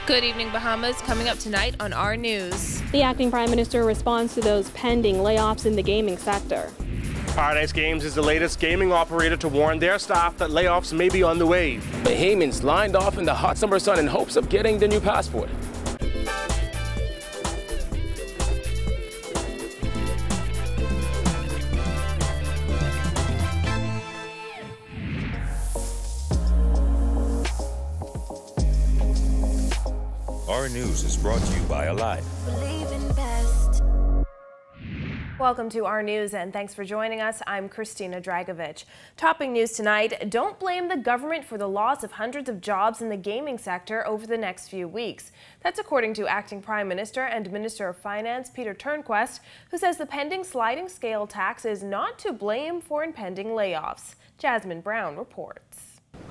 Good evening, Bahamas. Coming up tonight on our news. The acting prime minister responds to those pending layoffs in the gaming sector. Paradise Games is the latest gaming operator to warn their staff that layoffs may be on the way. Bahamians lined off in the hot summer sun in hopes of getting the new passport. Our news is brought to you by Alive. Welcome to our news and thanks for joining us. I'm Christina Dragovich. Topping news tonight, don't blame the government for the loss of hundreds of jobs in the gaming sector over the next few weeks. That's according to Acting Prime Minister and Minister of Finance Peter Turnquest, who says the pending sliding scale tax is not to blame for impending layoffs. Jasmine Brown reports.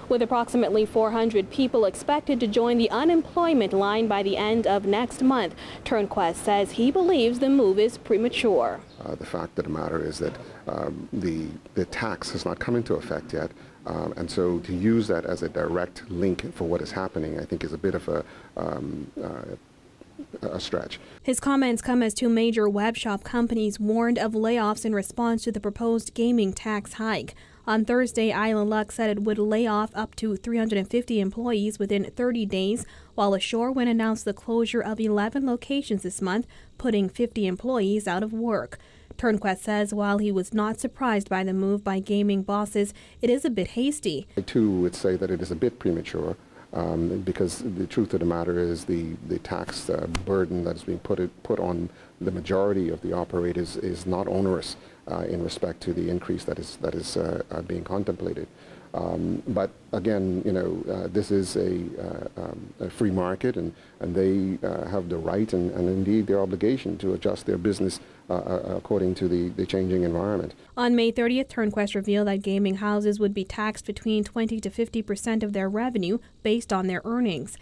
With approximately 400 people expected to join the unemployment line by the end of next month, Turnquest says he believes the move is premature. The fact of the matter is that the tax has not come into effect yet, and so to use that as a direct link for what is happening, I think is a bit of a stretch. His comments come as two major web shop companies warned of layoffs in response to the proposed gaming tax hike. On Thursday, Island Luck said it would lay off up to 350 employees within 30 days, while Shorewind announced the closure of 11 locations this month, putting 50 employees out of work. Turnquest says while he was not surprised by the move by gaming bosses, it is a bit hasty. I too would say that it is a bit premature. Because the truth of the matter is the tax burden that is being put on the majority of the operators is not onerous in respect to the increase that is being contemplated. But again, you know, this is a free market, and they have the right and indeed their obligation to adjust their business according to the changing environment. On May 30th, Turnquest revealed that gaming houses would be taxed between 20 to 50% of their revenue based on their earnings.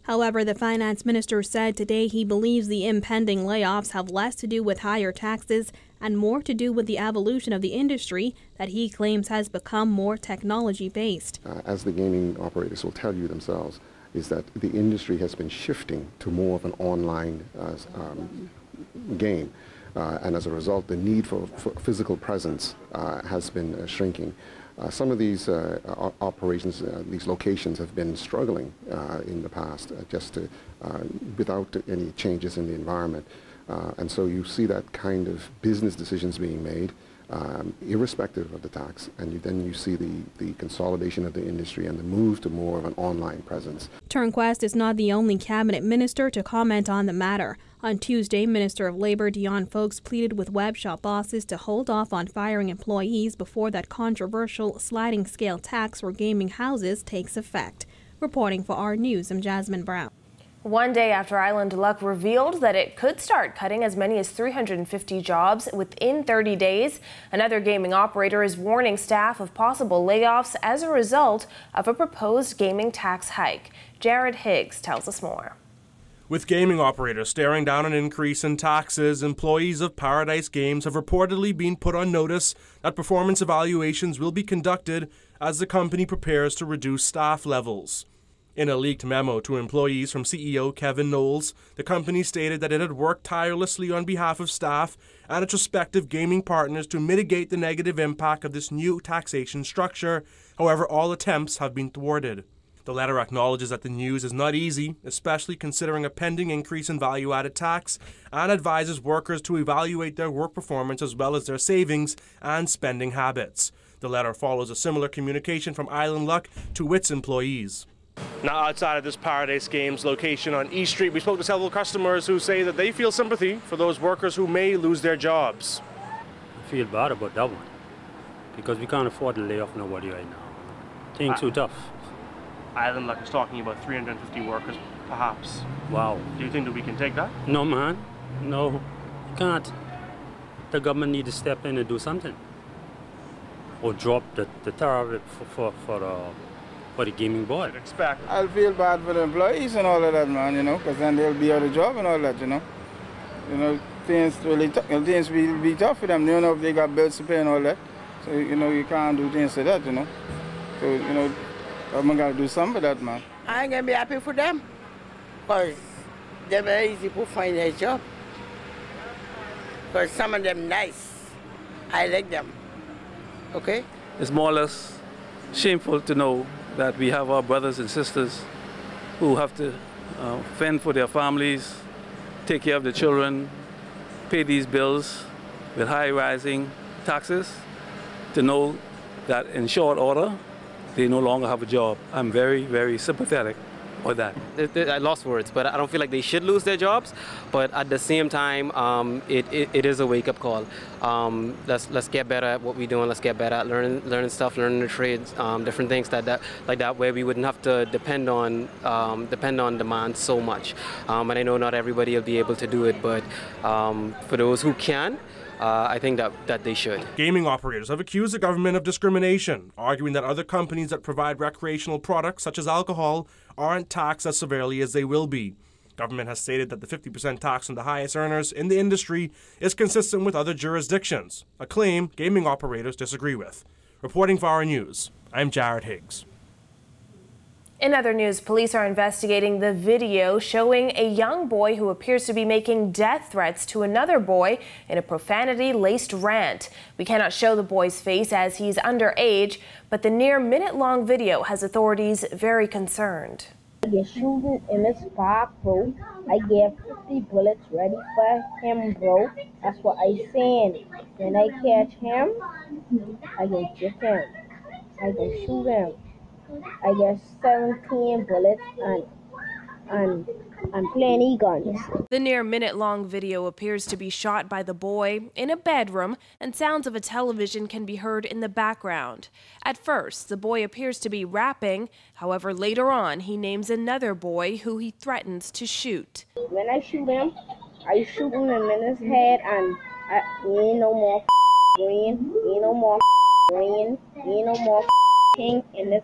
However, the finance minister said today he believes the impending layoffs have less to do with higher taxes and more to do with the evolution of the industry that he claims has become more technology-based. As the gaming operators will tell you themselves, is that the industry has been shifting to more of an online game. And as a result, the need for physical presence has been shrinking. Some of these operations, these locations have been struggling in the past without any changes in the environment. And so you see that kind of business decisions being made, irrespective of the tax, and then you see the consolidation of the industry and the move to more of an online presence. Turnquest is not the only cabinet minister to comment on the matter. On Tuesday, Minister of Labor Dion Folks pleaded with web shop bosses to hold off on firing employees before that controversial sliding scale tax for gaming houses takes effect. Reporting for our news, I'm Jasmine Brown. One day after Island Luck revealed that it could start cutting as many as 350 jobs within 30 days, another gaming operator is warning staff of possible layoffs as a result of a proposed gaming tax hike. Jared Higgs tells us more. With gaming operators staring down an increase in taxes, employees of Paradise Games have reportedly been put on notice that performance evaluations will be conducted as the company prepares to reduce staff levels. In a leaked memo to employees from CEO Kevin Knowles, the company stated that it had worked tirelessly on behalf of staff and its respective gaming partners to mitigate the negative impact of this new taxation structure. However, all attempts have been thwarted. The letter acknowledges that the news is not easy, especially considering a pending increase in value-added tax, and advises workers to evaluate their work performance as well as their savings and spending habits. The letter follows a similar communication from Island Luck to its employees. Now, outside of this Paradise Games location on East Street, we spoke to several customers who say that they feel sympathy for those workers who may lose their jobs. I feel bad about that one because we can't afford to lay off nobody right now. Things too tough. Island Luck is talking about 350 workers, perhaps. Wow. Do you think that we can take that? No, man. No, you can't. The government needs to step in and do something. Or drop the tariff for the gaming board. I'll feel bad for the employees and all of that, man, you know, because then they'll be out of job and all that, you know. You know, things will be tough for them, you know, if they got bills to pay and all that. So, you know, you can't do things like that, you know. So, you know, government got to do something for that, man. I ain't going to be happy for them. Because they're very easy to find a job. Because some of them nice. I like them. Okay? It's more or less shameful to know that we have our brothers and sisters who have to fend for their families, take care of the children, pay these bills with high rising taxes, to know that in short order, they no longer have a job. I'm very, very sympathetic with that. I lost words, but I don't feel like they should lose their jobs. But at the same time, it is a wake-up call. Let's get better at what we're doing. Let's get better at learning stuff, learning the trades, different things like that, where we wouldn't have to depend on demand so much. And I know not everybody will be able to do it, but for those who can, I think that they should. Gaming operators have accused the government of discrimination, arguing that other companies that provide recreational products, such as alcohol, aren't taxed as severely as they will be. Government has stated that the 50% tax on the highest earners in the industry is consistent with other jurisdictions, a claim gaming operators disagree with. Reporting for our news, I'm Jared Higgs. In other news, police are investigating the video showing a young boy who appears to be making death threats to another boy in a profanity-laced rant. We cannot show the boy's face as he's underage, but the near minute-long video has authorities very concerned. I get shooting in this spot, bro. I get 50 bullets ready for him, bro. That's what I saying. When I catch him, I can get him. I can shoot him. I get 17 bullets and plenty guns. The near minute-long video appears to be shot by the boy in a bedroom, and sounds of a television can be heard in the background. At first, the boy appears to be rapping. However, later on, he names another boy who he threatens to shoot. When I shoot him, I shoot him in his head, and he ain't no more green, he ain't no more green, he ain't no more pink in this.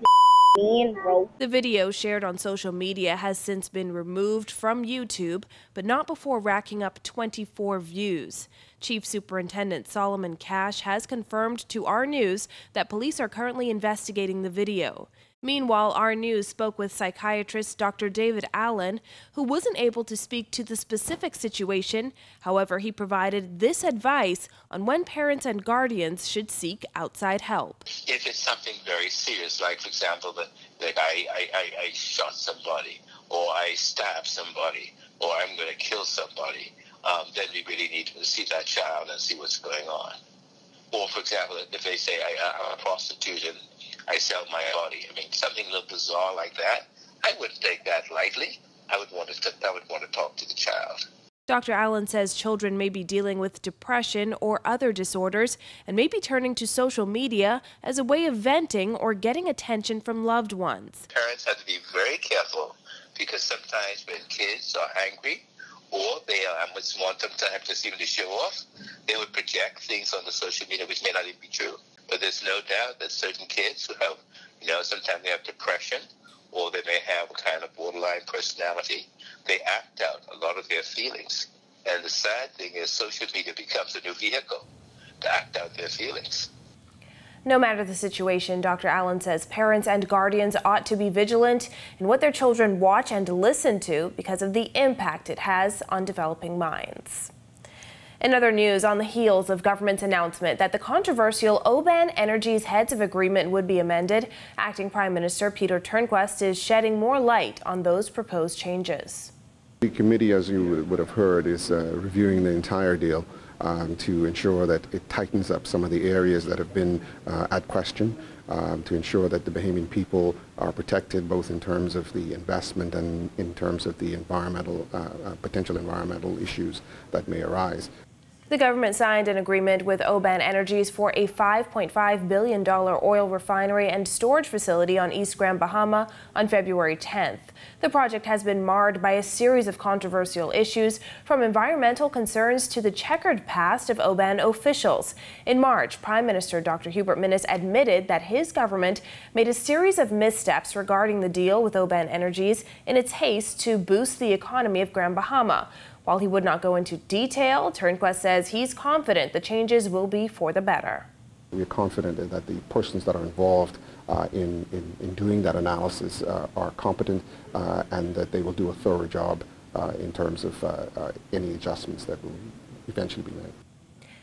The video shared on social media has since been removed from YouTube, but not before racking up 24 views. Chief Superintendent Solomon Cash has confirmed to Our News that police are currently investigating the video. Meanwhile, Our News spoke with psychiatrist Dr. David Allen, who wasn't able to speak to the specific situation. However, he provided this advice on when parents and guardians should seek outside help. If it's something very serious, like, for example, that I shot somebody, or I stabbed somebody, or I'm going to kill somebody, then we really need to see that child and see what's going on. Or, for example, if they say I'm a prostitute and I sell my body. I mean, something a little bizarre like that, I wouldn't take that lightly. I would want to talk to the child. Dr. Allen says children may be dealing with depression or other disorders and may be turning to social media as a way of venting or getting attention from loved ones. Parents have to be very careful, because sometimes when kids are angry or they just want them to see them to show off, they would project things on the social media which may not even be true. But there's no doubt that certain kids who have, sometimes they have depression, or they may have a kind of borderline personality. They act out a lot of their feelings. And the sad thing is social media becomes a new vehicle to act out their feelings. No matter the situation, Dr. Allen says parents and guardians ought to be vigilant in what their children watch and listen to because of the impact it has on developing minds. In other news, on the heels of government's announcement that the controversial Oban Energy's heads of agreement would be amended, Acting Prime Minister Peter Turnquist is shedding more light on those proposed changes. The committee, as you would have heard, is reviewing the entire deal to ensure that it tightens up some of the areas that have been at question, to ensure that the Bahamian people are protected both in terms of the investment and in terms of the environmental, potential environmental issues that may arise. The government signed an agreement with Oban Energies for a $5.5 billion oil refinery and storage facility on East Grand Bahama on February 10th. The project has been marred by a series of controversial issues, from environmental concerns to the checkered past of Oban officials. In March, Prime Minister Dr. Hubert Minnis admitted that his government made a series of missteps regarding the deal with Oban Energies in its haste to boost the economy of Grand Bahama. While he would not go into detail, Turnquist says he's confident the changes will be for the better. We are confident that the persons that are involved in doing that analysis are competent and that they will do a thorough job in terms of any adjustments that will eventually be made.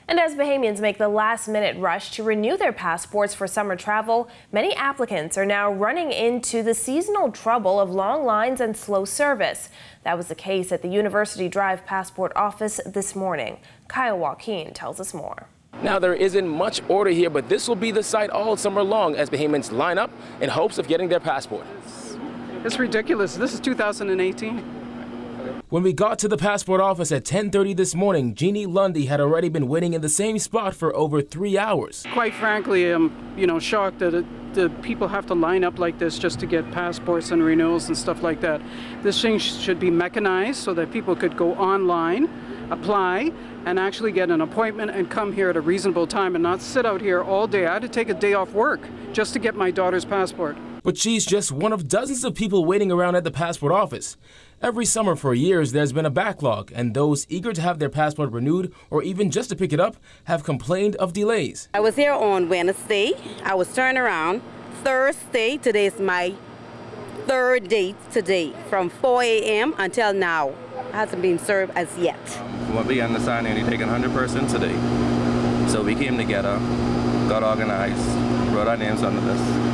And as Bahamians make the last-minute rush to renew their passports for summer travel, many applicants are now running into the seasonal trouble of long lines and slow service. That was the case at the University Drive Passport Office this morning. Kyle Joaquin tells us more. Now, there isn't much order here, but this will be the site all summer long as Bahamians line up in hopes of getting their passport. It's ridiculous. This is 2018. When we got to the passport office at 10:30 this morning, Jeannie Lundy had already been waiting in the same spot for over 3 hours. Quite frankly, I'm shocked that the people have to line up like this just to get passports and renewals and stuff like that. This thing should be mechanized so that people could go online, apply, and actually get an appointment and come here at a reasonable time and not sit out here all day. I had to take a day off work just to get my daughter's passport. But she's just one of dozens of people waiting around at the passport office. Every summer for years, there's been a backlog, and those eager to have their passport renewed or even just to pick it up have complained of delays. I was here on Wednesday. I was turned around Thursday. Today is my third day today, from 4 a.m. until now. It hasn't been served as yet. From what we understand, they're taking 100% today. So we came together, got organized, wrote our names on the list.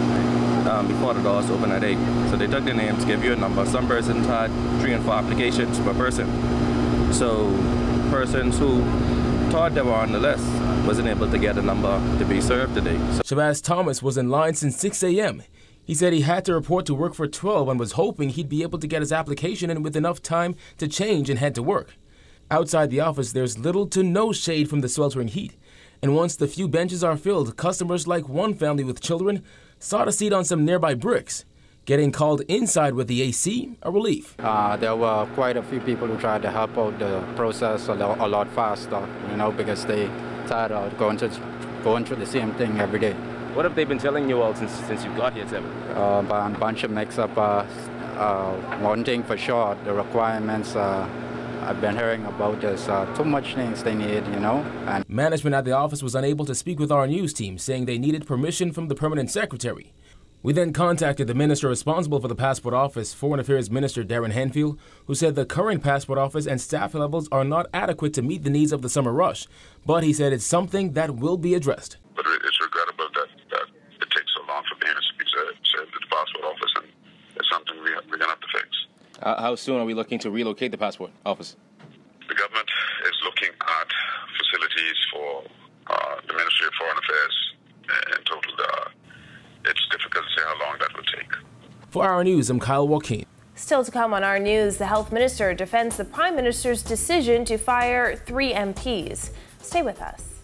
Before the doors open at 8. So they took their names, gave you a number. Some persons had 3 and 4 applications per person. So persons who thought they were on the list wasn't able to get a number to be served today. Shabazz Thomas was in line since 6 a.m. He said he had to report to work for 12 and was hoping he'd be able to get his application in with enough time to change and head to work. Outside the office, there's little to no shade from the sweltering heat. And once the few benches are filled, customers like one family with children sought a seat on some nearby bricks. Getting called inside with the AC, a relief. There were quite a few people who tried to help out the process a lot faster, because they tired of going through the same thing every day. What have they been telling you all since you got here, Tim? A bunch of mix-up. One thing for sure, the requirements. I've been hearing about this, too much things they need, And management at the office was unable to speak with our news team, saying they needed permission from the permanent secretary. We then contacted the minister responsible for the passport office, Foreign Affairs Minister Darren Henfield, who said the current passport office and staff levels are not adequate to meet the needs of the summer rush. But he said it's something that will be addressed. But it's regrettable that it takes so long for payments to be served at the passport office, and it's something we're going to have to fix. How soon are we looking to relocate the passport office? The government is looking at facilities for the Ministry of Foreign Affairs. In total, it's difficult to say how long that will take. For Our News, I'm Kyle Joaquin. Still to come on Our News, the health minister defends the Prime Minister's decision to fire 3 MPs. Stay with us.